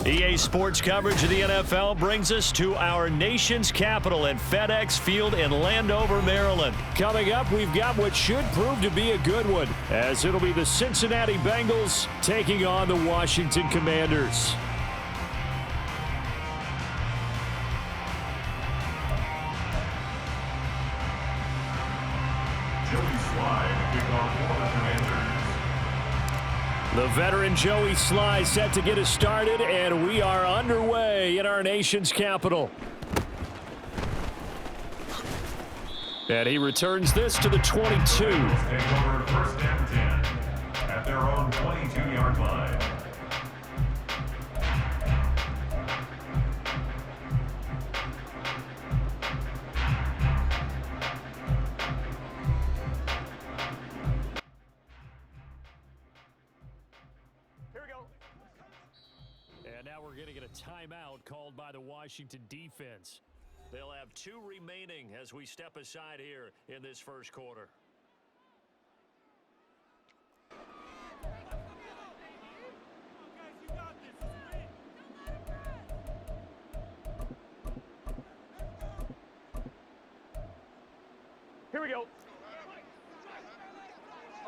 EA Sports coverage of the NFL brings us to our nation's capital at FedEx Field in Landover, Maryland. Coming up, we've got what should prove to be a good one, as it'll be the Cincinnati Bengals taking on the Washington Commanders. The veteran Joey Sly set to get us started, and we are underway in our nation's capital. And he returns this to the 22. Take over first and 10 at their own 22-yard line. And now we're going to get a timeout called by the Washington defense. They'll have 2 remaining as we step aside here in this first quarter. Here we go.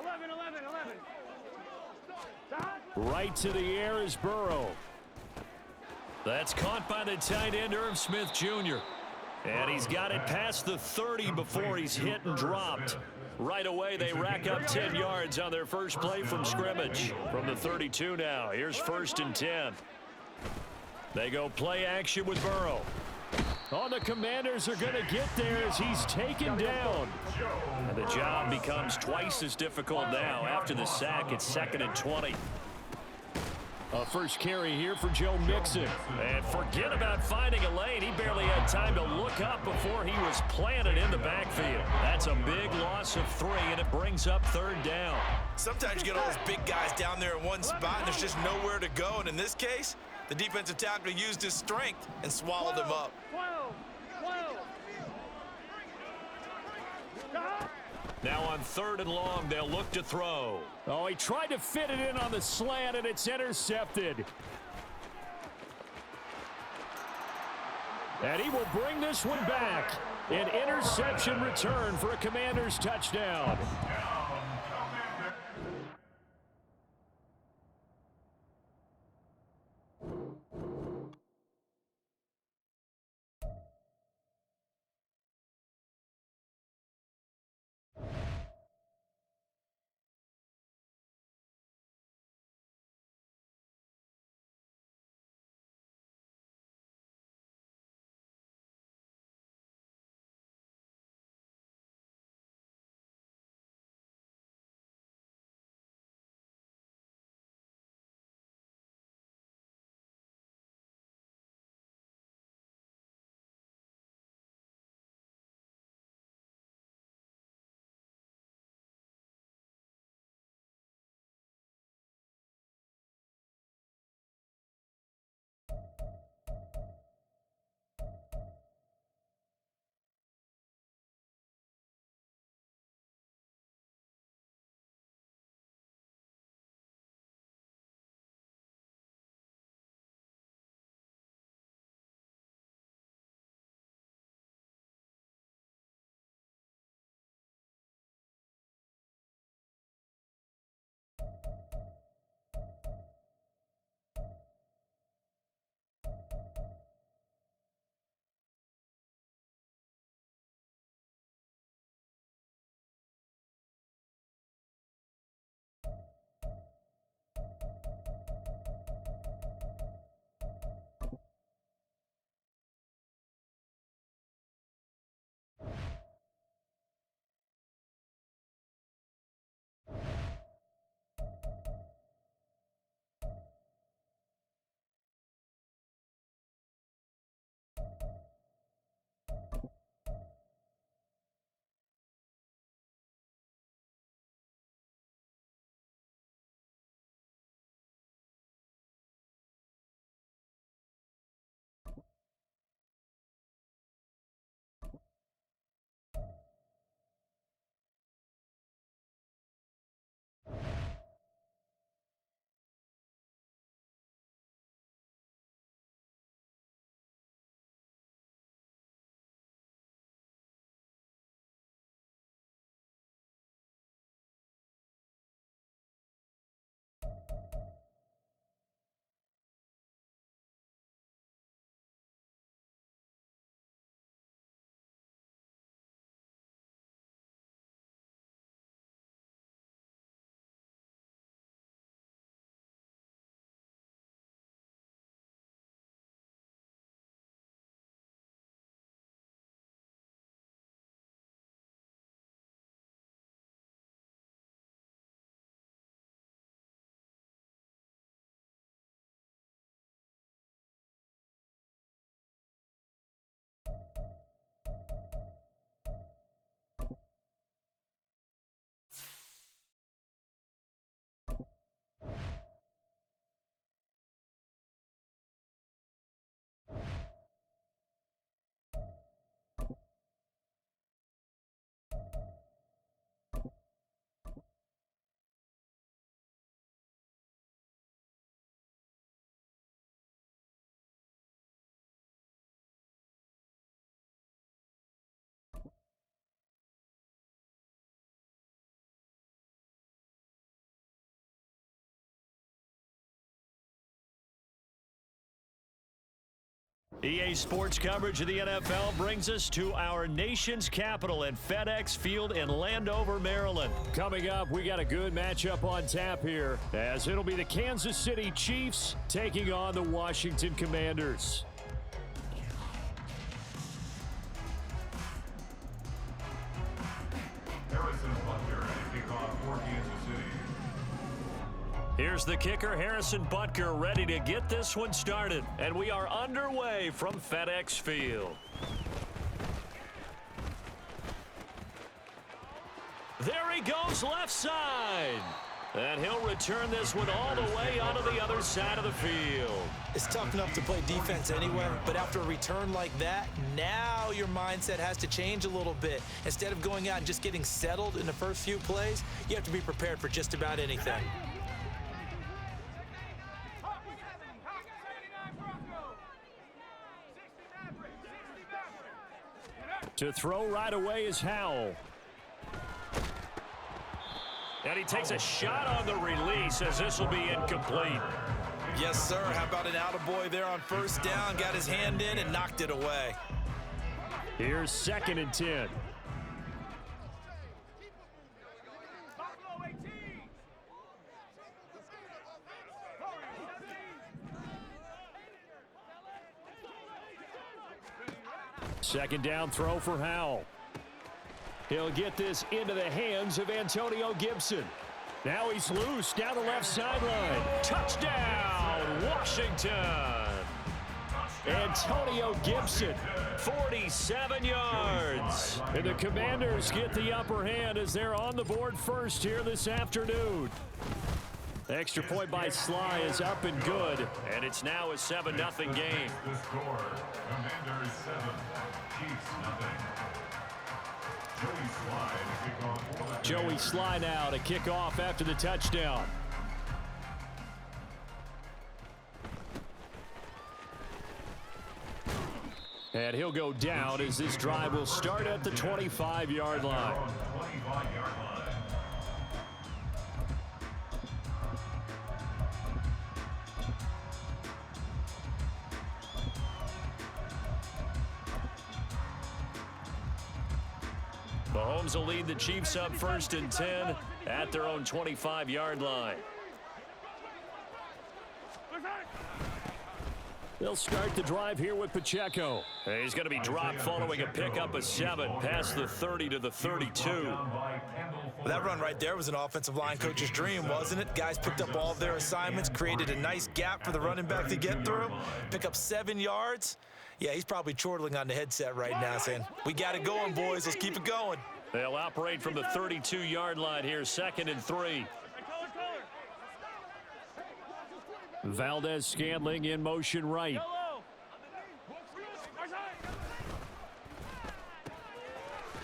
11. Right to the air is Burrow. That's caught by the tight end, Irv Smith Jr. And he's got it past the 30 before he's hit and dropped. Right away, they rack up 10 yards on their first play from scrimmage. From the 32 now, here's first and 10. They go play action with Burrow. Oh, the Commanders are going to get there as he's taken down. And the job becomes twice as difficult now. After the sack, it's 2nd and 20. A first carry here for Joe Mixon. And forget about finding a lane. He barely had time to look up before he was planted in the backfield. That's a big loss of 3, and it brings up 3rd down. Sometimes you get all those big guys down there in one spot, and there's just nowhere to go. And in this case, the defensive tackle used his strength and swallowed him up. Now on 3rd and long, they'll look to throw. Oh, he tried to fit it in on the slant, and it's intercepted. And he will bring this one back. An interception return for a Commanders touchdown. EA Sports coverage of the NFL brings us to our nation's capital at FedEx Field in Landover, Maryland. Coming up, we got a good matchup on tap here, as it'll be the Kansas City Chiefs taking on the Washington Commanders. Harrison Butker at kickoff for Kansas City. Here's the kicker, Harrison Butker, ready to get this one started. And we are underway from FedEx Field. There he goes, left side. And he'll return this one all the way onto the other side of the field. It's tough enough to play defense anyway, but after a return like that, now your mindset has to change a little bit. Instead of going out and just getting settled in the first few plays, you have to be prepared for just about anything. To throw right away is Howell. And he takes a shot on the release as this will be incomplete. Yes, sir. How about an attaboy there on first down? Got his hand in and knocked it away. Here's 2nd and 10. Second down throw for Howell. He'll get this into the hands of Antonio Gibson. Now he's loose down the left sideline. Touchdown, Washington. Antonio Gibson, 47 yards. And the Commanders get the upper hand as they're on the board first here this afternoon. Extra point by Sly is up and good. And it's now a 7-0 game. The score, Commanders 7, Chiefs nothing. Joey Sly now to kick off after the touchdown. And he'll go down as this drive will start at the 25-yard line. Mahomes will lead the Chiefs up 1st and 10 at their own 25-yard line. They'll start the drive here with Pacheco. He's going to be dropped following a pickup of 7 past the 30 to the 32. That run right there was an offensive line coach's dream, wasn't it? Guys picked up all of their assignments, created a nice gap for the running back to get through, pick up 7 yards. Yeah, he's probably chortling on the headset right now saying, we got it going, boys. Let's keep it going. They'll operate from the 32-yard line here, 2nd and 3. Valdez-Scantling in motion right.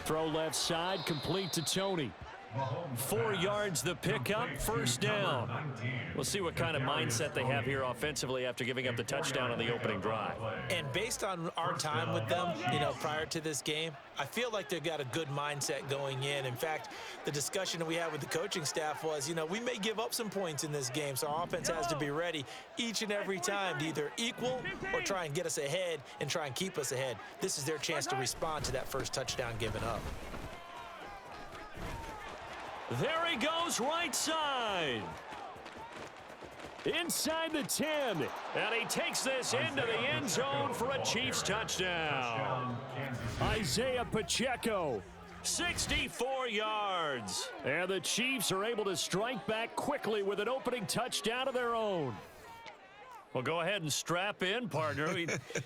Throw left side, complete to Tony. 4 yards the pickup, 1st down. We'll see what kind of mindset they have here offensively after giving up the touchdown on the opening drive. And based on our time with them, prior to this game, I feel like they've got a good mindset going in. In fact, the discussion that we had with the coaching staff was, we may give up some points in this game, so our offense has to be ready each and every time to either equal or try and get us ahead and try and keep us ahead. This is their chance to respond to that first touchdown given up. There he goes, right side. Inside the 10. And he takes this into the end zone for a Chiefs touchdown. Isaiah Pacheco. 64 yards. And the Chiefs are able to strike back quickly with an opening touchdown of their own. Well, go ahead and strap in, partner.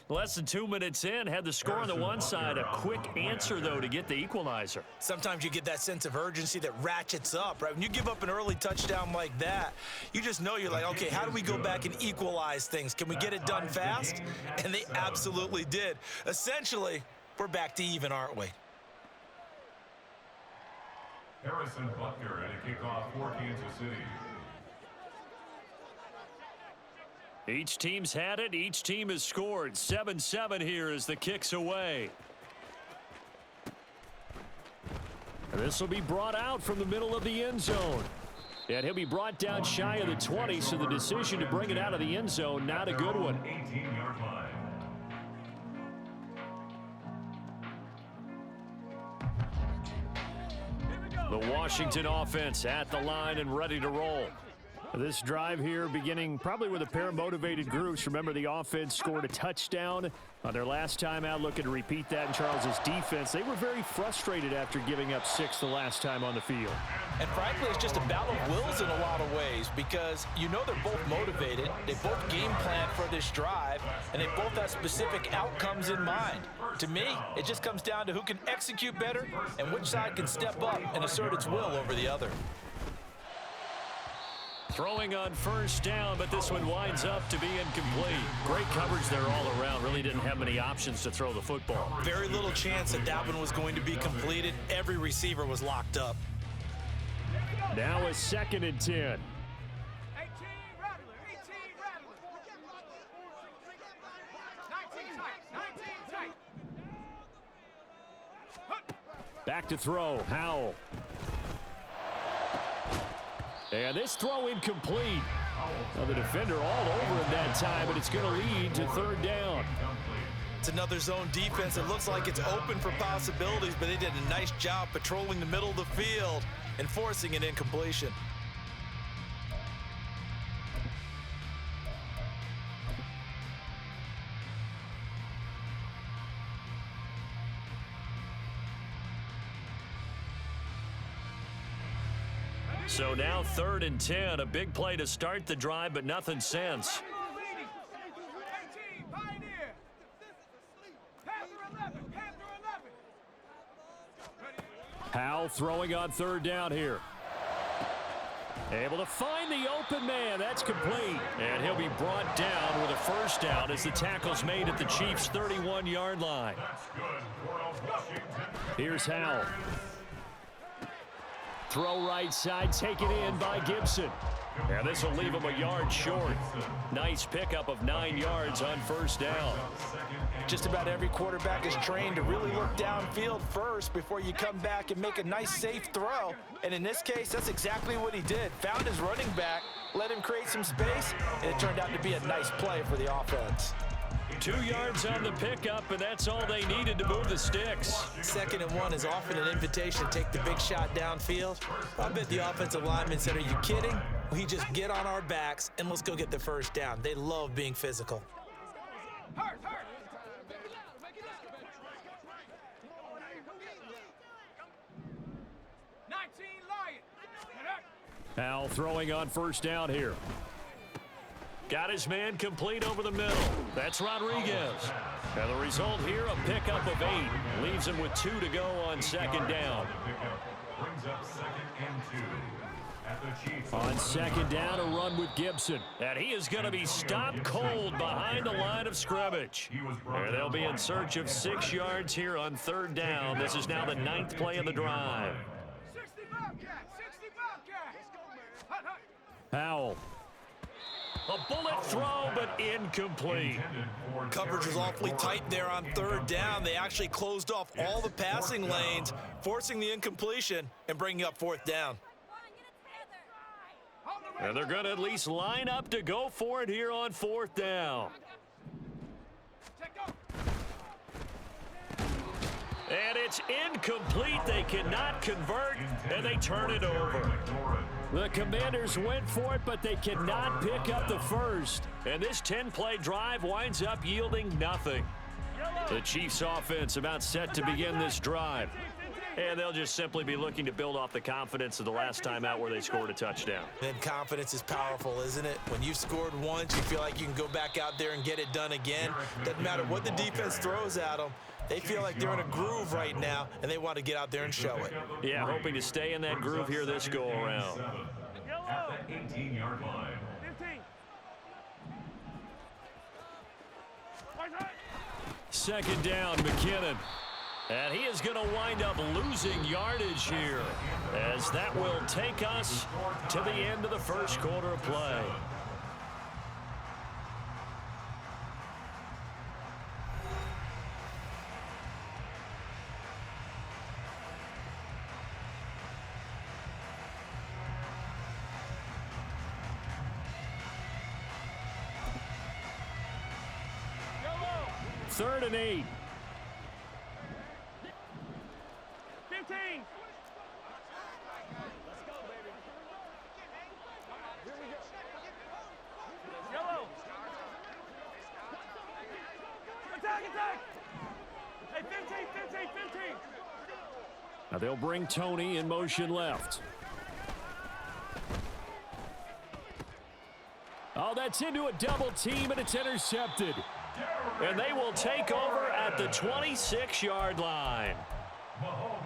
Less than 2 minutes in, had the score on the one side. A quick answer, though, to get the equalizer. Sometimes you get that sense of urgency that ratchets up, right? When you give up an early touchdown like that, you just know you're like, okay, how do we go back and equalize things? Can we get it done fast? And they absolutely did. Essentially, we're back to even, aren't we? Harrison Butker at a kickoff for Kansas City. Each team's had it. Each team has scored. 7-7 here as the kick's away. And this will be brought out from the middle of the end zone. And he'll be brought down shy of the 20, so the decision to bring it out of the end zone, not a good one. 18-yard line. The Washington offense at the line and ready to roll. This drive here beginning probably with a pair of motivated groups. Remember, the offense scored a touchdown on their last time out, looking to repeat that in Charles's defense. They were very frustrated after giving up 6 the last time on the field. And frankly, it's just a battle of wills in a lot of ways because you know they're both motivated. They both game plan for this drive, and they both have specific outcomes in mind. To me, it just comes down to who can execute better and which side can step up and assert its will over the other. Throwing on first down, but this one winds up to be incomplete. Great coverage there all around. Really didn't have many options to throw the football. Very little chance that that one was going to be completed. Every receiver was locked up. Now a 2nd and 10. Back to throw, Howell. And this throw incomplete. Well, the defender all over him that time, but it's going to lead to 3rd down. It's another zone defense. It looks like it's open for possibilities, but they did a nice job patrolling the middle of the field and forcing an incompletion. So now 3rd and 10, a big play to start the drive, but nothing since. Howell throwing on 3rd down here. Able to find the open man. That's complete. And he'll be brought down with a 1st down as the tackle's made at the Chiefs' 31-yard line. Here's Howell. Throw right side, taken in by Gibson. And this will leave him a yard short. Nice pickup of 9 yards on 1st down. Just about every quarterback is trained to really look downfield first before you come back and make a nice, safe throw. And in this case, that's exactly what he did. Found his running back, let him create some space, and it turned out to be a nice play for the offense. 2 yards on the pickup, and that's all they needed to move the sticks. 2nd and 1 is often an invitation to take the big shot downfield. I bet the offensive lineman said, "Are you kidding? We just get on our backs and let's go get the 1st down." They love being physical. Howell throwing on 1st down here. Got his man complete over the middle. That's Rodriguez. And the result here, a pickup of 8. Leaves him with 2 to go on 2nd down. On 2nd down, a run with Gibson. And he is going to be stopped cold behind the line of scrimmage. And they'll be in search of 6 yards here on 3rd down. This is now the 9th play of the drive. Howell. A bullet throw, but incomplete. Coverage was awfully tight there on 3rd down. They actually closed off all the passing lanes, forcing the incompletion and bringing up 4th down. And they're going to at least line up to go for it here on 4th down. And it's incomplete. They cannot convert, and they turn it over. The Commanders went for it, but they cannot pick up the 1st. And this 10-play drive winds up yielding nothing. The Chiefs' offense about set to begin this drive. And they'll just simply be looking to build off the confidence of the last time out where they scored a touchdown. And confidence is powerful, isn't it? When you've scored once, you feel like you can go back out there and get it done again. Doesn't matter what the defense throws at them. They feel like they're in a groove right now, and they want to get out there and show it. Yeah, hoping to stay in that groove here this go-around. At the 18-yard line. 2nd down, McKinnon. And he is going to wind up losing yardage here, as that will take us to the end of the 1st quarter of play. Third and 8. 15. Now they'll bring Tony in motion left. Oh, that's into a double team, and it's intercepted. And they will take over at the 26-yard line.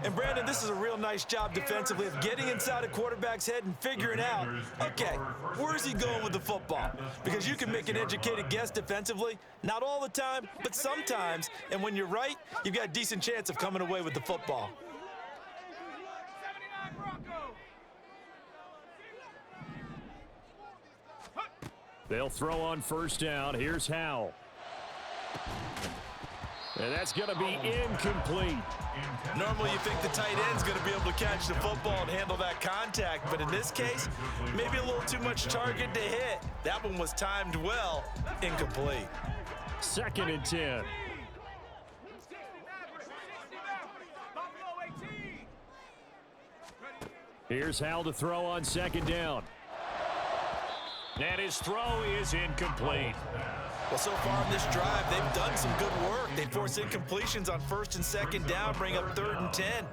And, Brandon, this is a real nice job defensively of getting inside a quarterback's head and figuring out, okay, where's he going with the football? Because you can make an educated guess defensively, not all the time, but sometimes. And when you're right, you've got a decent chance of coming away with the football. They'll throw on first down. Here's Howell. And that's going to be incomplete. Normally you think the tight end's going to be able to catch the football and handle that contact, but in this case, maybe a little too much target to hit. That one was timed well, incomplete. 2nd and 10. Here's Howell to throw on 2nd down. And his throw is incomplete. Well, so far in this drive, they've done some good work. They force incompletions on 1st and 2nd down, bring up 3rd and 10.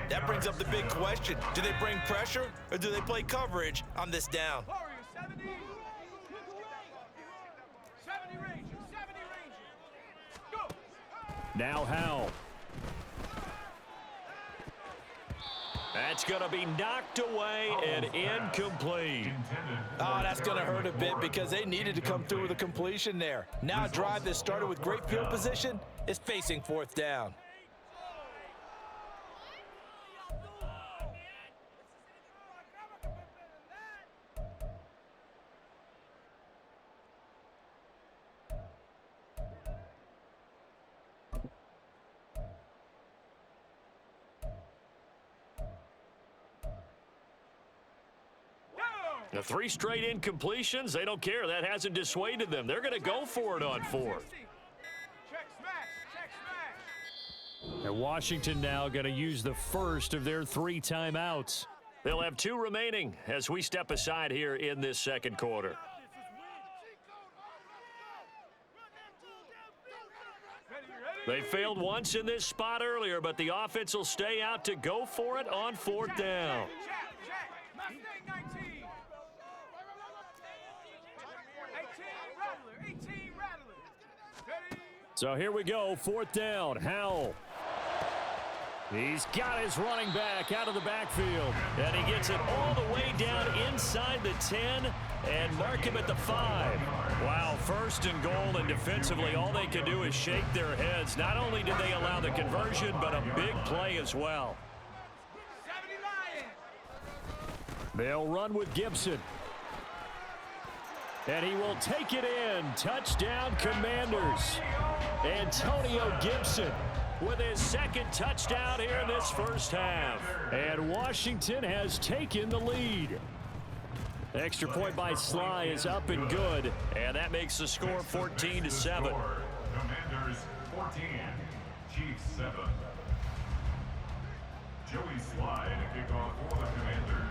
That brings up the big question. Do they bring pressure or do they play coverage on this down? Now Howell. That's going to be knocked away and incomplete. Oh, that's going to hurt a bit because they needed to come through with a completion there. Now a drive that started with great field position is facing 4th down. The 3 straight incompletions, they don't care. That hasn't dissuaded them. They're going to go for it on 4th. And Washington now going to use the first of their 3 timeouts. They'll have 2 remaining as we step aside here in this 2nd quarter. They failed once in this spot earlier, but the offense will stay out to go for it on 4th down. So here we go, 4th down, Howell. He's got his running back out of the backfield. And he gets it all the way down inside the 10 and mark him at the 5. Wow, 1st and goal, and defensively all they can do is shake their heads. Not only did they allow the conversion, but a big play as well. They'll run with Gibson. And he will take it in. Touchdown, Commanders. Antonio Gibson with his 2nd touchdown here in this first half. And Washington has taken the lead. Extra point by Sly is up and good. And that makes the score 14-7. Commanders 14, Chiefs 7. Joey Sly to kick off for the Commanders.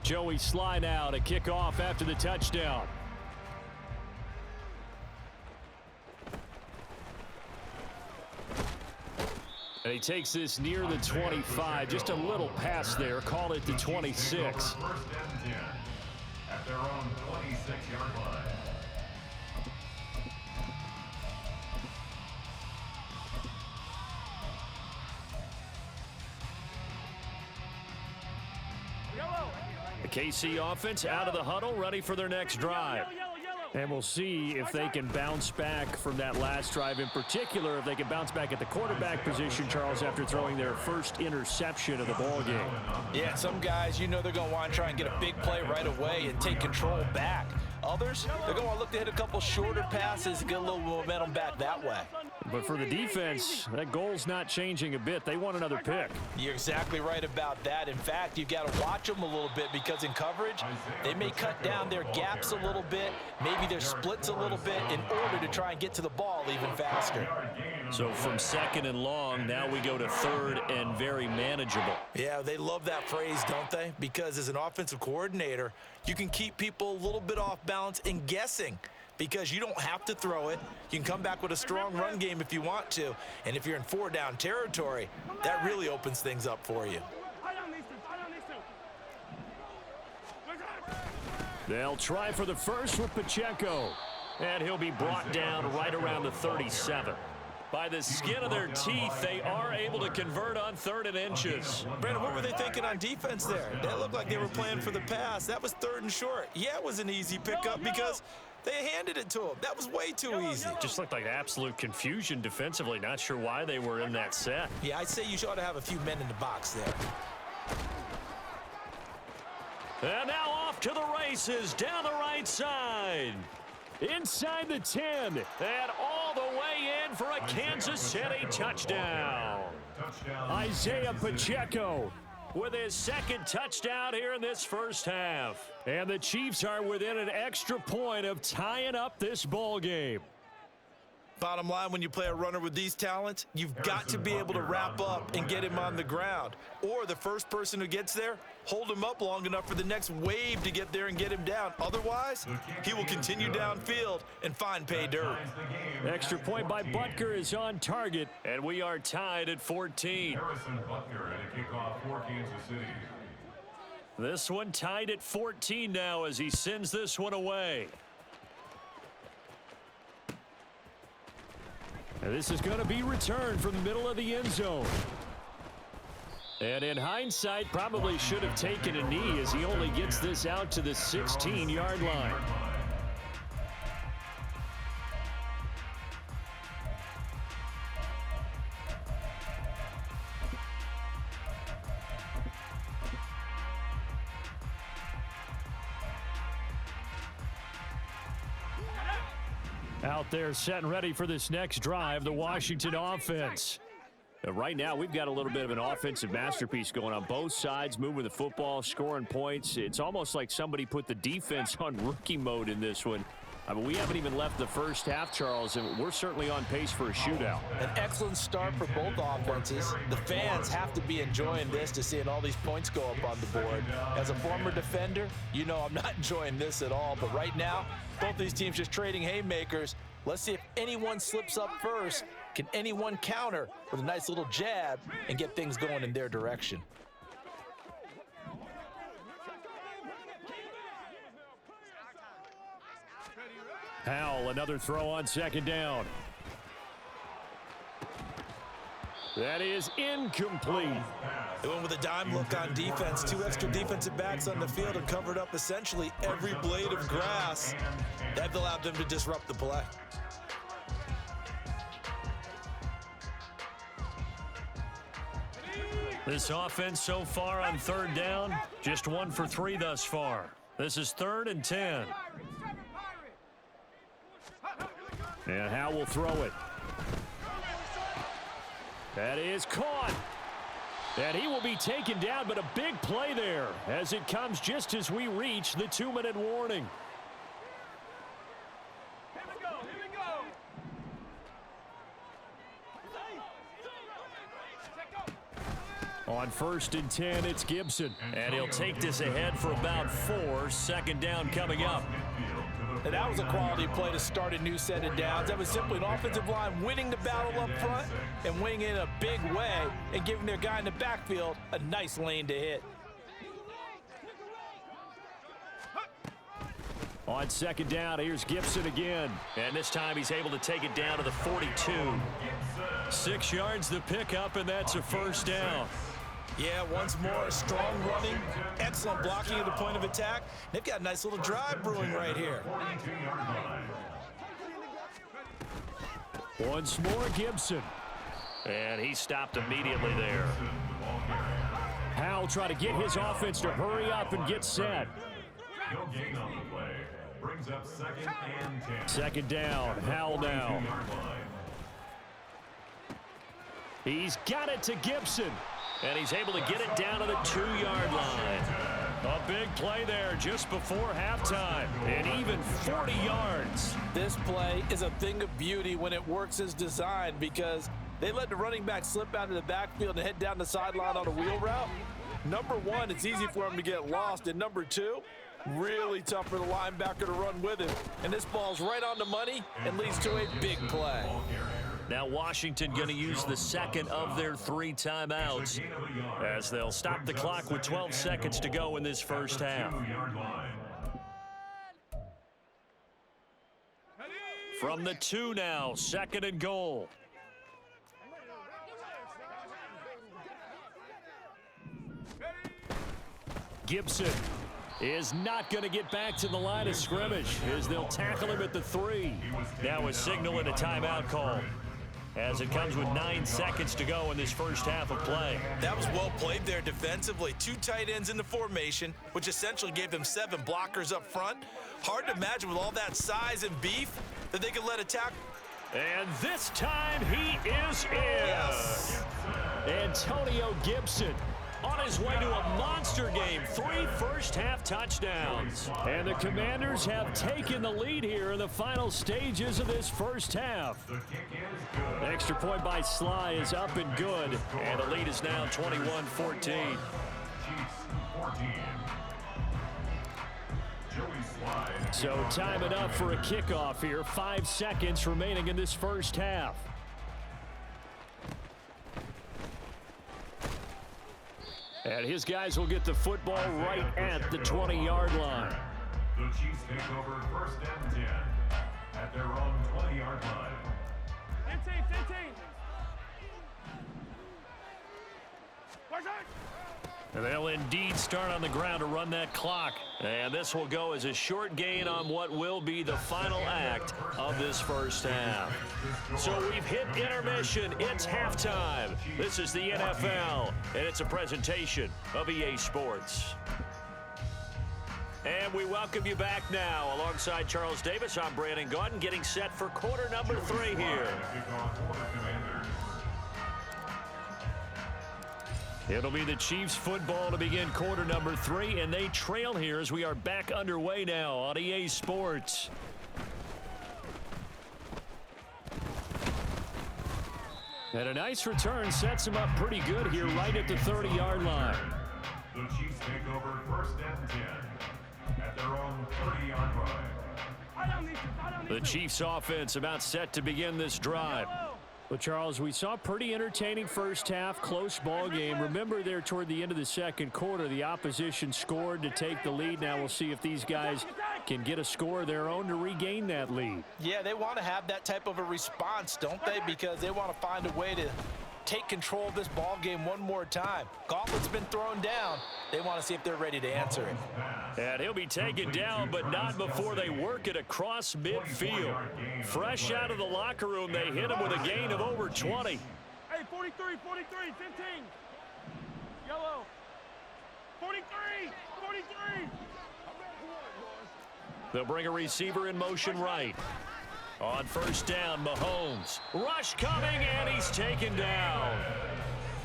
Joey Sly now to kick off after the touchdown. And he takes this near the 25. Just a little pass there. Call it the 26. 1st and 10 at their own 26-yard line. The KC offense out of the huddle, ready for their next drive. And we'll see if they can bounce back from that last drive. In particular, if they can bounce back at the quarterback position, Charles, after throwing their first interception of the ball game. Yeah, some guys, you know they're going to want to try and get a big play right away and take control back. Others, they're going to want to look to hit a couple shorter passes and get a little momentum back that way. But for the defense, that goal's not changing a bit. They want another pick. You're exactly right about that. In fact, you've got to watch them a little bit because in coverage, they may cut down their gaps a little bit, maybe their splits a little bit in order to try and get to the ball even faster. So from 2nd and long, now we go to 3rd and very manageable. Yeah, they love that phrase, don't they? Because as an offensive coordinator, you can keep people a little bit off balance and guessing. because you don't have to throw it. You can come back with a strong run game if you want to. And if you're in 4-down territory, that really opens things up for you. They'll try for the first with Pacheco. And he'll be brought down right around the 37. By the skin of their teeth, they are able to convert on 3rd and inches. Brandon, what were they thinking on defense there? They looked like they were playing for the pass. That was 3rd and short. Yeah, it was an easy pickup because they handed it to him. That was way too easy. Just looked like absolute confusion defensively. Not sure why they were in that set. Yeah, I'd say you ought to have a few men in the box there. And now off to the races down the right side. Inside the 10. And all the way in for a Kansas City touchdown. Isaiah Pacheco With his 2nd touchdown here in this first half. And the Chiefs are within an extra point of tying up this ball game. Bottom line, when you play a runner with these talents, you've got to be able to wrap up and get him on the ground. Or the first person who gets there, hold him up long enough for the next wave to get there and get him down. Otherwise, he will continue downfield and find pay dirt. Extra point by Butker is on target. And we are tied at 14. Harrison Butker at a kickoff for Kansas City. This one tied at 14 now as he sends this one away. And this is going to be returned from the middle of the end zone. And in hindsight, probably should have taken a knee as he only gets this out to the 16-yard line. Out there set and ready for this next drive, the Washington offense. Right now, we've got a little bit of an offensive masterpiece going on both sides, moving the football, scoring points. It's almost like somebody put the defense on rookie mode in this one. I mean, we haven't even left the first half, Charles, and we're certainly on pace for a shootout. An excellent start for both offenses. The fans have to be enjoying this to seeing all these points go up on the board. As a former defender, you know I'm not enjoying this at all, but right now, both these teams just trading haymakers. Let's see if anyone slips up first. Can anyone counter with a nice little jab and get things going in their direction? Howell, another throw on 2nd down. That is incomplete. They went with a dime look on defense. 2 extra defensive backs on the field and covered up essentially every blade of grass. That allowed them to disrupt the play. This offense so far on 3rd down, just 1 for 3 thus far. This is 3rd and 10. And Howell will throw it. That is caught. And he will be taken down, but a big play there as it comes just as we reach the 2-minute warning. On 1st and 10, it's Gibson. And he'll take this ahead for about 4. 2nd down coming up. And that was a quality play to start a new set of downs. That was simply an offensive line winning the battle up front and winning in a big way and giving their guy in the backfield a nice lane to hit. On 2nd down, here's Gibson again. And this time he's able to take it down to the 42. 6 yards the pickup, and that's a 1st down. Yeah, once more, strong running, excellent blocking at the point of attack. They've got a nice little drive brewing right here. Once more, Gibson. And he stopped immediately there. Howell trying to get his offense to hurry up and get set. No gain on the play. Brings up 2nd and 10. 2nd down, Howell now. 42-yard line. He's got it to Gibson. And he's able to get it down to the 2-yard line. A big play there just before halftime. And even 40 yards. This play is a thing of beauty when it works as designed because they let the running back slip out of the backfield and head down the sideline on a wheel route. Number one, it's easy for him to get lost. And number two, Really tough for the linebacker to run with him. And this ball's right on the money and leads to a big play. Now Washington going to use the second of their 3 timeouts as they'll stop the clock with 12 seconds to go in this first half. From the 2 now, 2nd and goal. Gibson is not going to get back to the line of scrimmage as they'll tackle him at the 3. Now a signal and a timeout call as it comes with 9 seconds to go in this first half of play. That was well played there defensively. 2 tight ends in the formation, which essentially gave them 7 blockers up front. Hard to imagine with all that size and beef that they could let a tackle. And this time he is in. Yes. Antonio Gibson on his way to a monster game. 3 first-half touchdowns. And the Commanders have taken the lead here in the final stages of this first half. The extra point by Sly is up and good. And the lead is now 21-14. So time enough for a kickoff here. 5 seconds remaining in this first half. And his guys will get the football right at the 20-yard line. The Chiefs take over 1st and 10 at their own 20-yard line. 15. And they'll indeed start on the ground to run that clock. And this will go as a short gain on what will be the final act of this first half. So we've hit intermission. It's halftime. This is the NFL, and it's a presentation of EA Sports. And we welcome you back now. Alongside Charles Davis, I'm Brandon Gaudin, getting set for quarter number 3 here. It'll be the Chiefs football to begin quarter number 3, and they trail here as we are back underway now on EA Sports. And a nice return sets him up pretty good here right at the 30-yard line. The Chiefs take over 1st and 10 at their own 30-yard line. The Chiefs offense about set to begin this drive. Well, Charles, we saw a pretty entertaining first half, close ball game. Remember there toward the end of the second quarter, the opposition scored to take the lead. Now we'll see if these guys can get a score of their own to regain that lead. Yeah, they want to have that type of a response, don't they? Because they want to find a way to take control of this ball game one more time. Gauntlet's been thrown down. They want to see if they're ready to answer it. And he'll be taken down, but not before they work it across midfield. Fresh out of the locker room, they hit him with a gain of over 20. Hey, 43, 15. Yellow. 43. They'll bring a receiver in motion right. On first down, Mahomes. Rush coming, and he's taken down.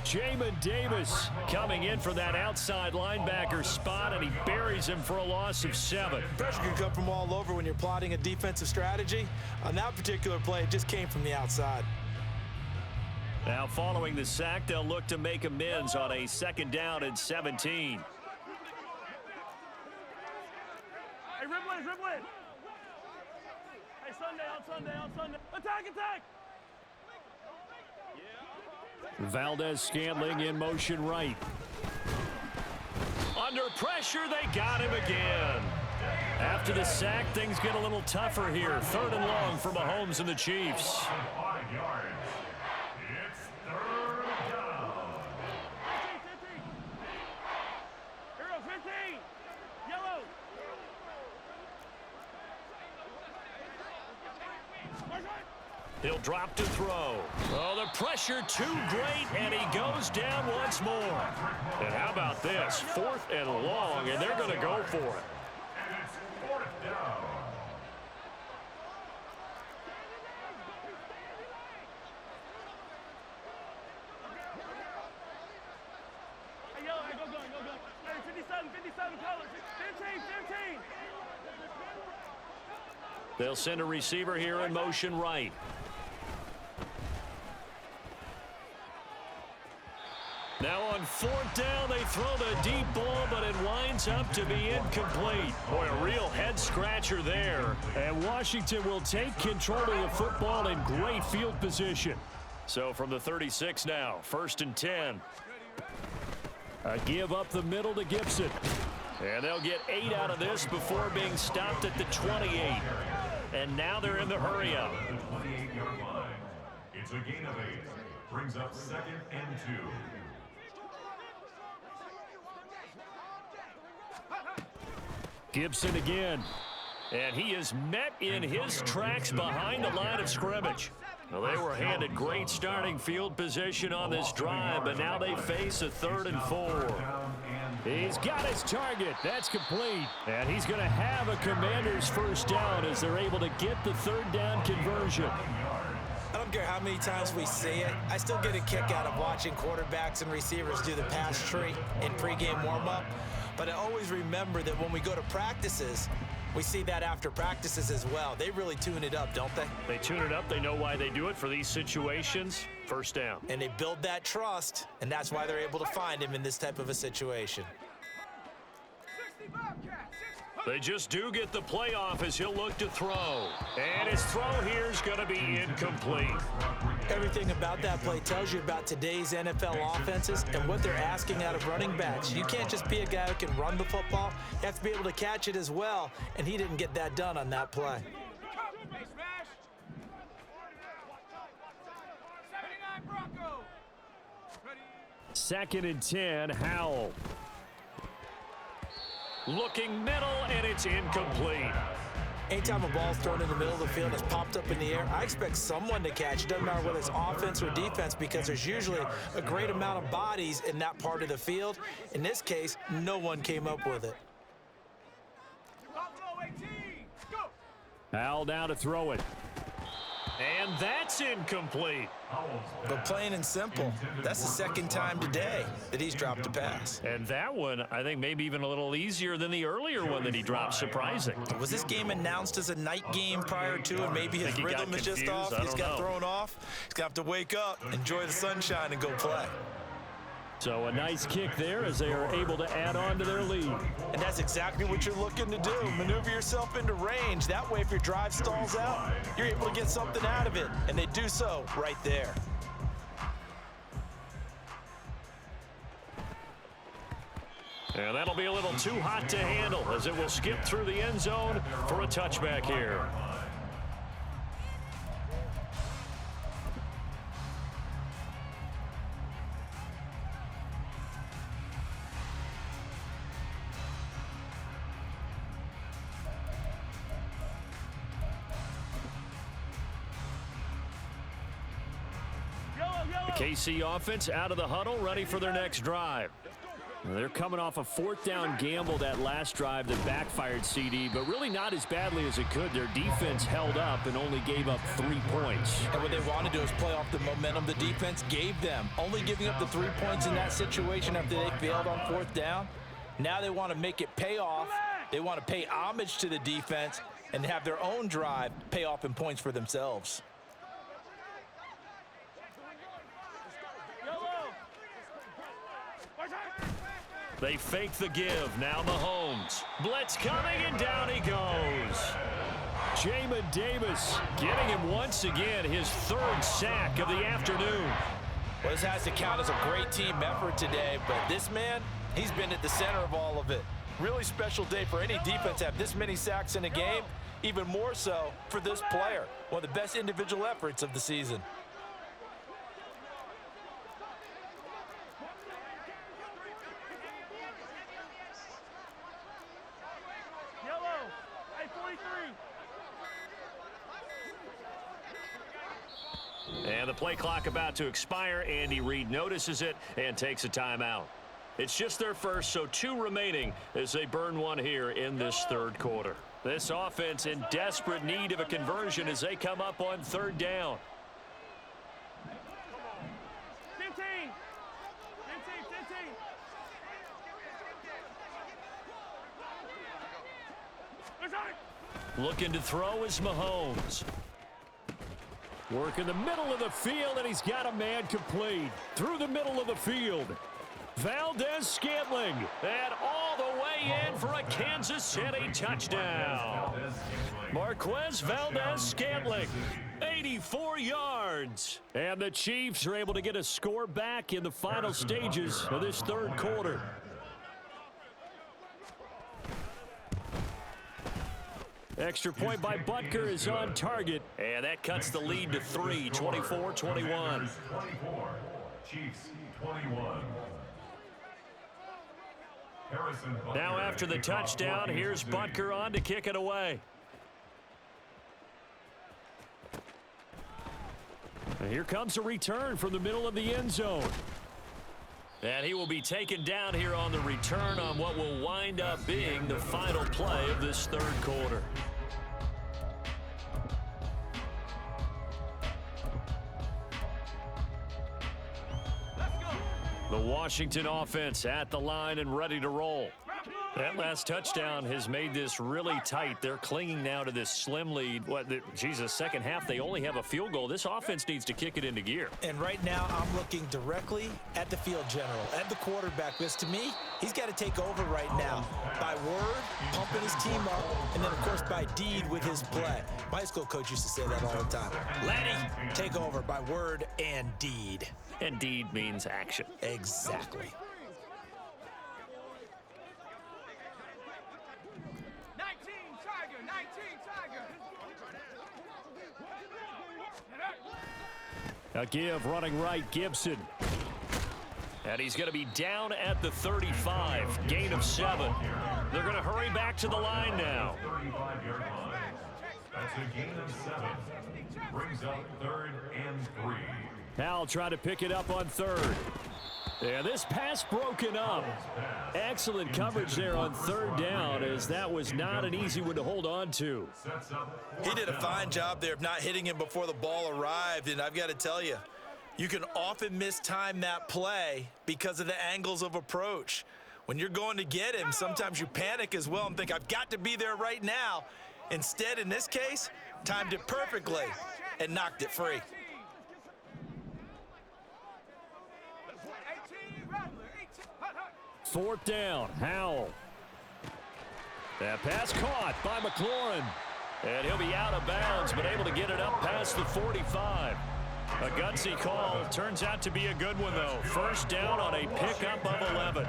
Jamin Davis coming in for that outside linebacker spot, and he buries him for a loss of 7. Pressure can come from all over when you're plotting a defensive strategy. On that particular play, it just came from the outside. Now following the sack, they'll look to make amends on a 2nd down and 17. Hey, Ripley. Hey, Sunday. Attack. Valdez Scantling in motion right. Under pressure, they got him again. After the sack, things get a little tougher here. 3rd and long for Mahomes and the Chiefs. 5 yards. It's 3rd down. 15. Hero, 15. Yellow. He'll drop to throw. Oh, the pressure too great, and he goes down once more. And how about this? 4th and long, and they're going to go for it. And it's 4th down. Hey, yellow. Hey, go. Hey, 57 colors. 15. They'll send a receiver here in motion right. Now on 4th down, they throw the deep ball, but it winds up to be incomplete. Boy, a real head-scratcher there. And Washington will take control of the football in great field position. So from the 36 now, 1st and 10. A give up the middle to Gibson. And they'll get 8 out of this before being stopped at the 28. And now they're in the hurry-up. 28-yard line. It's a gain of 8. Brings up 2nd and 2. Gibson again. And he is met in his tracks behind the line of scrimmage. Well, they were handed great starting field position on this drive, but now they face a 3rd and 4. He's got his target. That's complete. And he's going to have a Commanders first down as they're able to get the 3rd down conversion. I don't care how many times we see it. I still get a kick out of watching quarterbacks and receivers do the pass tree in pregame warm-up. But I always remember that when we go to practices, we see that after practices as well. They really tune it up, don't they? They tune it up. They know why they do it for these situations. First down. And they build that trust, and that's why they're able to find him in this type of a situation. They just do get the playoff as he'll look to throw. And his throw here is going to be incomplete. Everything about that play tells you about today's NFL offenses and what they're asking out of running backs. You can't just be a guy who can run the football. You have to be able to catch it as well, and he didn't get that done on that play. 2nd and 10, Howell. Looking middle, and it's incomplete. Anytime a ball's thrown in the middle of the field and it's popped up in the air, I expect someone to catch. It doesn't matter whether it's offense or defense because there's usually a great amount of bodies in that part of the field. In this case, no one came up with it. Howell now to throw it. And that's incomplete. But plain and simple, that's the 2nd time today that he's dropped a pass. And that one, I think, maybe even a little easier than the earlier one that he dropped. Surprising. Was this game announced as a night game prior to, and maybe his rhythm is just off? He's got thrown off. He's going to have to wake up, enjoy the sunshine, and go play. So a nice kick there as they are able to add on to their lead. And that's exactly what you're looking to do. Maneuver yourself into range. That way, if your drive stalls out, you're able to get something out of it. And they do so right there. And that'll be a little too hot to handle as it will skip through the end zone for a touchback here. KC offense out of the huddle, ready for their next drive. They're coming off a 4th down gamble that last drive that backfired, CD, but really not as badly as it could. Their defense held up and only gave up 3 points. And what they want to do is play off the momentum the defense gave them. Only giving up the 3 points in that situation after they failed on 4th down. Now they want to make it pay off. They want to pay homage to the defense and have their own drive pay off in points for themselves. They fake the give. Now Mahomes. Blitz coming, and down he goes. Jamin Davis getting him once again his 3rd sack of the afternoon. Well, this has to count as a great team effort today, but this man, he's been at the center of all of it. Really special day for any defense to have this many sacks in a game, even more so for this player. One of the best individual efforts of the season. And the play clock about to expire. Andy Reid notices it and takes a timeout. It's just their first, so 2 remaining as they burn one here in this 3rd quarter. This offense in desperate need of a conversion as they come up on 3rd down. 15. Looking to throw is Mahomes. Work in the middle of the field, and he's got a man complete. Through the middle of the field. Valdez-Scantling. And all the way in for a Kansas City touchdown. Marquez Valdez-Scantling. 84 yards. And the Chiefs are able to get a score back in the final stages of this third quarter. Extra point by Butker is on target. And that cuts the lead to 3, 24-21. 24, Chiefs 21. Now after the touchdown, here's Butker on to kick it away. And here comes a return from the middle of the end zone. And he will be taken down here on the return on what will wind up being the final play of this third quarter. The Washington offense at the line and ready to roll. That last touchdown has made this really tight. They're clinging now to this slim lead. Second half, they only have a field goal. This offense needs to kick it into gear. And right now, I'm looking directly at the field general, at the quarterback, because to me, he's got to take over right now. By word, pumping his team up, and then, of course, by deed with his play. My high school coach used to say that all the time. Lenny, take over by word and deed. And deed means action. Exactly. 19 Tiger. A give running right, Gibson. And he's going to be down at the 35. Gain of 7. They're going to hurry back to the line now. 35-yard line. That's a gain of 7. Brings up 3rd and 3. Howell trying to pick it up on 3rd. And this pass broken up. Excellent coverage there on 3rd down, as that was not an easy one to hold on to. He did a fine job there of not hitting him before the ball arrived, and I've got to tell you, you can often mistime that play because of the angles of approach. When you're going to get him, sometimes you panic as well and think, I've got to be there right now. Instead, in this case, timed it perfectly and knocked it free. 4th down, Howell. That pass caught by McLaurin. And he'll be out of bounds, but able to get it up past the 45. A gutsy call. Turns out to be a good one, though. 1st down on a pickup of 11.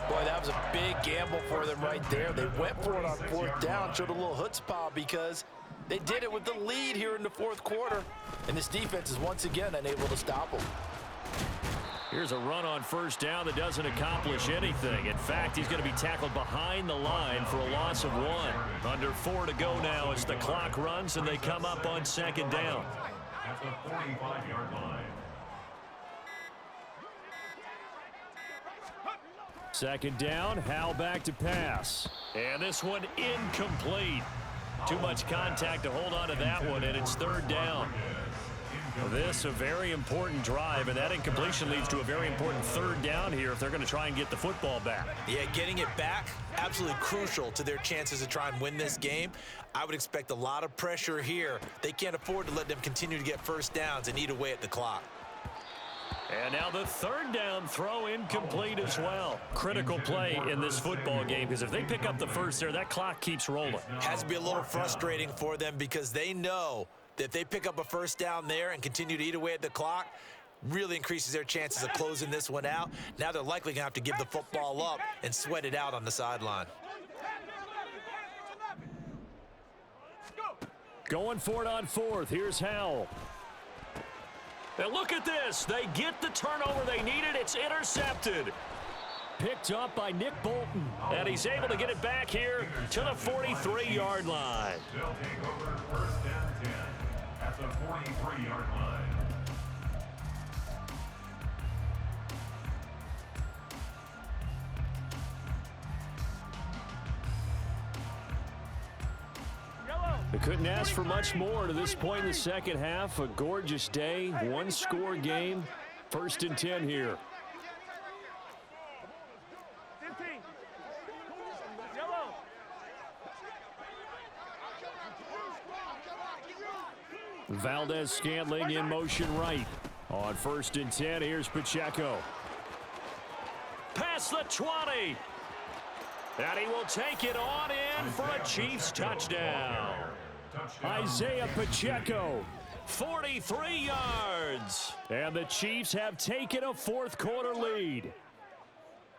Boy, that was a big gamble for them right there. They went for it on 4th down, showed a little chutzpah because they did it with the lead here in the 4th quarter. And this defense is once again unable to stop them. Here's a run on 1st down that doesn't accomplish anything. In fact, he's going to be tackled behind the line for a loss of 1. Under 4 to go now as the clock runs and they come up on 2nd down. At the 45-yard line. 2nd down, Howell back to pass. And this one incomplete. Too much contact to hold on to that one, and it's 3rd down. This a very important drive, and that incompletion leads to a very important 3rd down here if they're going to try and get the football back. Yeah, getting it back, absolutely crucial to their chances to try and win this game. I would expect a lot of pressure here. They can't afford to let them continue to get 1st downs and eat away at the clock. And now the 3rd down throw incomplete as well. Critical play in this football game, because if they pick up the 1st there, that clock keeps rolling. Has to be a little frustrating for them because they know that if they pick up a 1st down there and continue to eat away at the clock, really increases their chances of closing this one out. Now they're likely going to have to give the football up and sweat it out on the sideline. Going for it on 4th. Here's Howell. And look at this. They get the turnover they needed. It's intercepted. Picked up by Nick Bolton. And he's able to get it back here to the 43-yard line. They'll take over 1st and 10 at the 43-yard line. They couldn't ask for much more to this point in the second half. A gorgeous day, 1-score game. 1st and 10 here. 15. Yellow. Valdez-Scantling in motion right. On 1st and 10, here's Pacheco. Past the 20. And he will take it on in for a Chiefs touchdown. Isaiah Pacheco. 43 yards. And the Chiefs have taken a 4th quarter lead.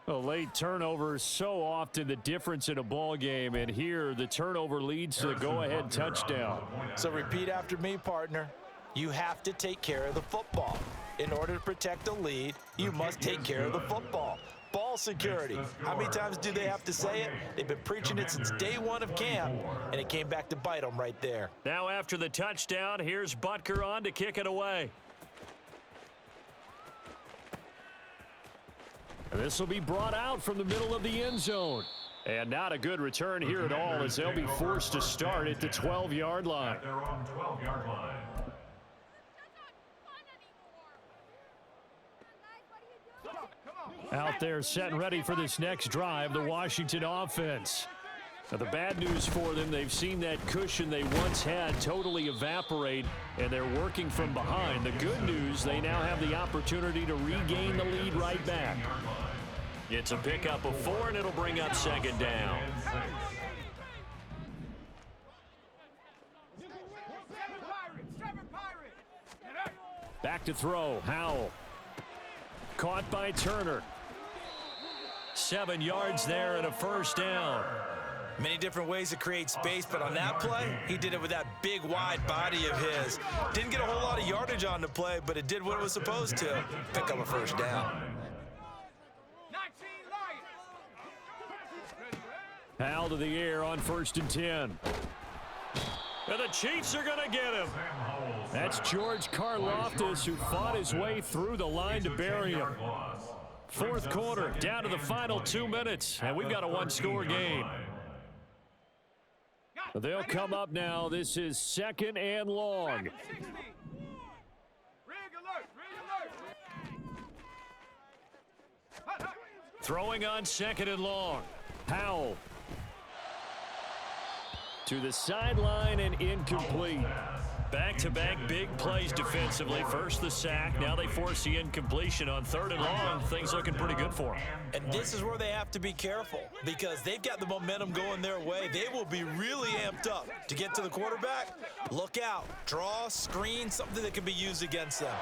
A late turnover is so often the difference in a ball game, and here the turnover leads to the go-ahead touchdown. So repeat after me, partner. You have to take care of the football. In order to protect a lead, you must take care of the football. Ball security. How many times do they have to say it? They've been preaching it since day one of camp, and it came back to bite them right there. Now after the touchdown, here's Butker on to kick it away. And this will be brought out from the middle of the end zone. And not a good return here at all, as they'll be forced to start at the 12-yard line. They're on 12-yard line. Out there set and ready for this next drive, the Washington offense. Now, the bad news for them, they've seen that cushion they once had totally evaporate, and they're working from behind. The good news, they now have the opportunity to regain the lead right back. It's a pickup of 4, and it'll bring up 2nd down. Back to throw, Howell. Caught by Turner. 7 yards there and a 1st down. Many different ways to create space, but on that play, he did it with that big, wide body of his. Didn't get a whole lot of yardage on the play, but it did what it was supposed to. Pick up a 1st down. Howell to the air on 1st and 10. And the Chiefs are going to get him. That's George Karlaftis, who fought his way through the line to bury him. 4th quarter, down to the final 2 minutes, and we've got a 1-score game. They'll come up now. This is 2nd and long. Throwing on 2nd and long. Howell. To the sideline and incomplete. Back-to-back big plays defensively. First the sack. Now they force the incompletion on 3rd and long. Things looking pretty good for them. And this is where they have to be careful, because they've got the momentum going their way. They will be really amped up to get to the quarterback. Look out. Draw, screen, something that can be used against them.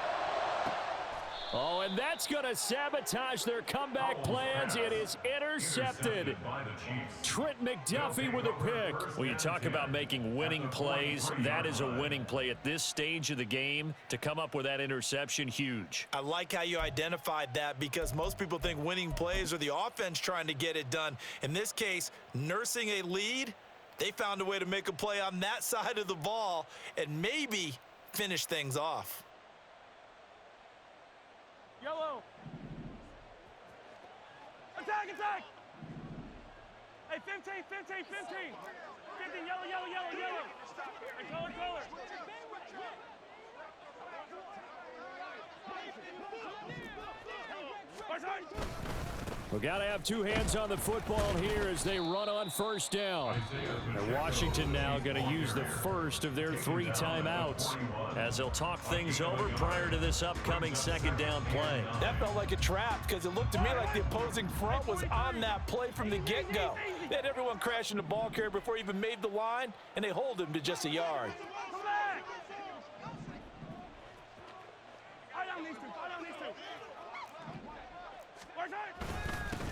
Oh, and that's going to sabotage their comeback plans. It is intercepted. Trent McDuffie with a pick. When you talk about making winning plays, that is a winning play at this stage of the game. To come up with that interception, huge. I like how you identified that, because most people think winning plays are the offense trying to get it done. In this case, nursing a lead, they found a way to make a play on that side of the ball and maybe finish things off. Yellow. Attack, attack. Hey, 15, 15, 15. 15, yellow, yellow, yellow, yellow. Hey, color, color. We got to have 2 hands on the football here as they run on 1st down. And Washington now going to use the first of their 3 timeouts, as they'll talk things over prior to this upcoming 2nd down play. That felt like a trap, because it looked to me like the opposing front was on that play from the get-go. They had everyone crashing the ball carrier before he even made the line, and they hold him to just a yard.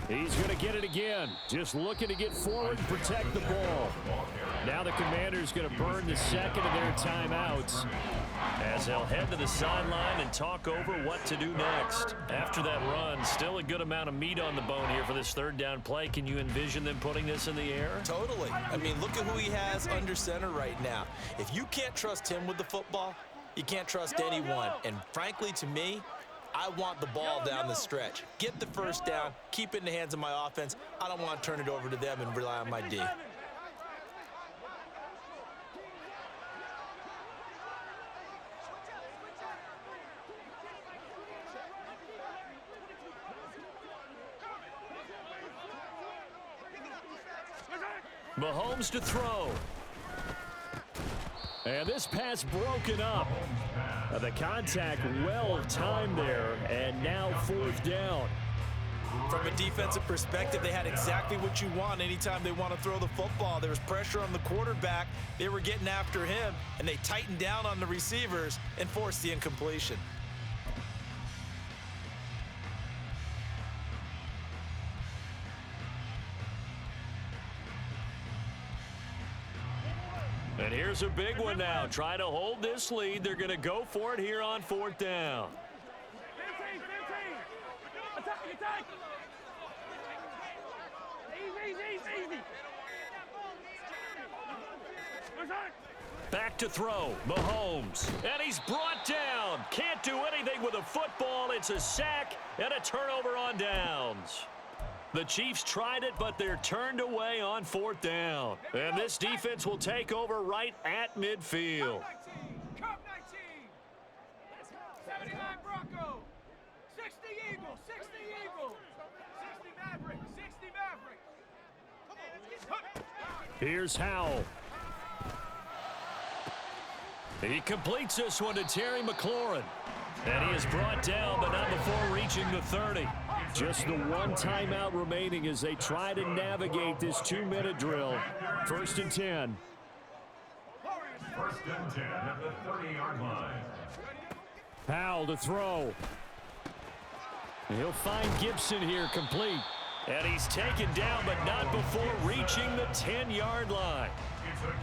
He's going to get it again. Just looking to get forward and protect the ball. Now the Commanders going to burn the 2nd of their timeouts, as they'll head to the sideline and talk over what to do next. After that run, still a good amount of meat on the bone here for this 3rd down play. Can you envision them putting this in the air? Totally. I mean, look at who he has under center right now. If you can't trust him with the football, you can't trust anyone. And frankly, to me, I want the ball down the stretch. Get the 1st down, keep it in the hands of my offense. I don't want to turn it over to them and rely on my D. Mahomes to throw. And this pass broken up. The contact well timed there, and now 4th down. From a defensive perspective, they had exactly what you want anytime they want to throw the football. There was pressure on the quarterback. They were getting after him, and they tightened down on the receivers and forced the incompletion. And here's a big one now. Trying to hold this lead. They're going to go for it here on 4th down. 15, 15. Attack, attack. Easy. Back to throw. Mahomes. And he's brought down. Can't do anything with a football. It's a sack and a turnover on downs. The Chiefs tried it, but they're turned away on 4th down. And this defense will take over right at midfield. Cup 19. 79 Bronco. 60 Eagles. 60 Eagles. 60 Maverick. 60 Maverick. Come on, let's get Here's Howell. He completes this one to Terry McLaurin. And he is brought down, but not before reaching the 30. Just the one timeout remaining as they try to navigate this 2-minute drill. 1st and 10. 1st and 10 at the 30-yard line. Howell to throw. And he'll find Gibson here complete. And he's taken down, but not before reaching the 10-yard line.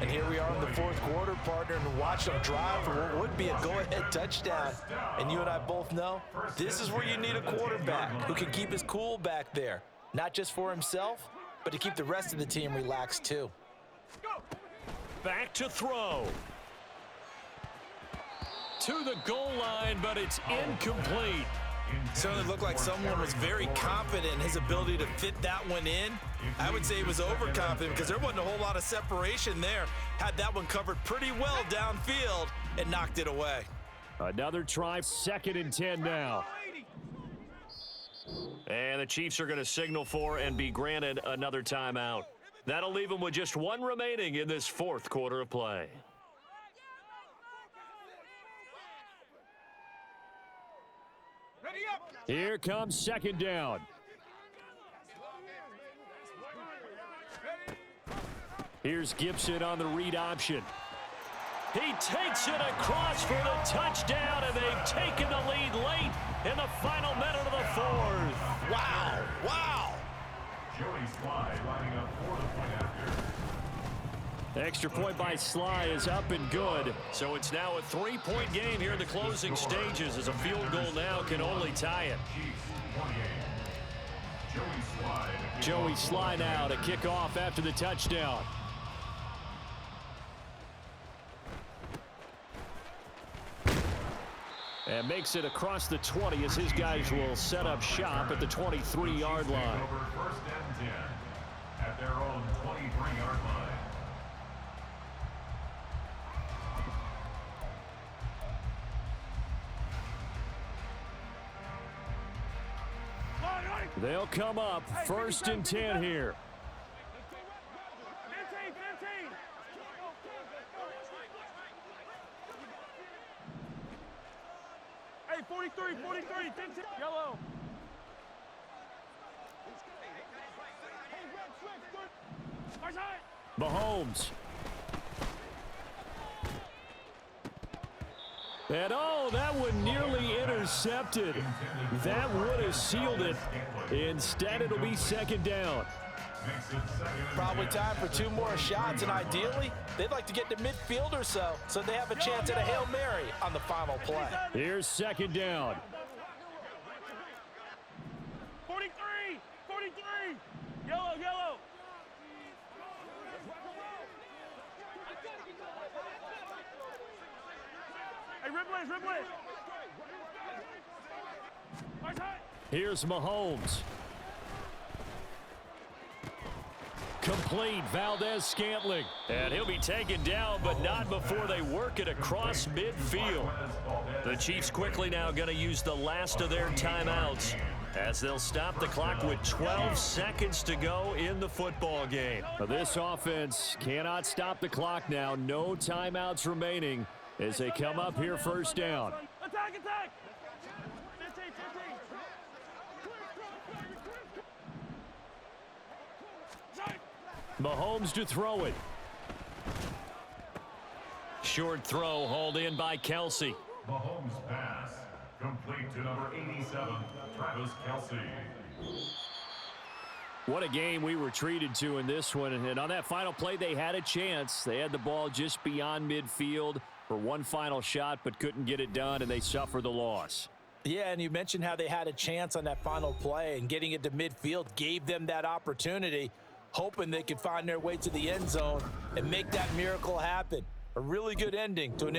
And here we are in the 4th quarter, partner, and watch them drive for what would be a go-ahead touchdown. And you and I both know this is where you need a quarterback who can keep his cool back there. Not just for himself, but to keep the rest of the team relaxed too. Back to throw. To the goal line, but it's incomplete. Certainly looked like someone was very confident in his ability to fit that one in. I would say he was overconfident because there wasn't a whole lot of separation there. Had that one covered pretty well downfield and knocked it away. Another try, 2nd and 10 now. And the Chiefs are going to signal for and be granted another timeout. That'll leave them with just one remaining in this 4th quarter of play. Here comes 2nd down. Here's Gibson on the read option. He takes it across for the touchdown, and they've taken the lead late in the final minute of the 4th. Wow, wow. Joey Sly lining up for the point after. Extra point by Sly is up and good. So it's now a 3-point game here in the closing stages as a field goal now can only tie it. Joey Sly now to kick off after the touchdown. And makes it across the 20 as his guys will set up shop at the 23-yard line. 1st and 10 at their own 23-yard line. They'll come up 1st and 10 here. 15, 15. Hey, 43, 15. Yellow. Mahomes. And oh, that one nearly intercepted. That would have sealed it. Instead, it'll be 2nd down. Probably time for 2 more shots, and ideally, they'd like to get to midfield or so they have a chance at a Hail Mary on the final play. Here's 2nd down. 43, 43. Yellow. Hey, Ripley. Here's Mahomes. Complete, Valdez-Scantling. And he'll be taken down, but not before they work it across midfield. The Chiefs quickly now going to use the last of their timeouts. as they'll stop the clock with 12 seconds to go in the football game. Now this offense cannot stop the clock now. No timeouts remaining as they come up here first down. Attack, attack! 15, 15. Mahomes to throw it. Short throw hauled in by Kelsey. Mahomes pass. Complete to number 87, Travis Kelce. What a game we were treated to in this one. And on that final play, they had a chance. They had the ball just beyond midfield for one final shot, but couldn't get it done, and they suffer the loss. Yeah, and you mentioned how they had a chance on that final play, and getting it to midfield gave them that opportunity, hoping they could find their way to the end zone and make that miracle happen. A really good ending to an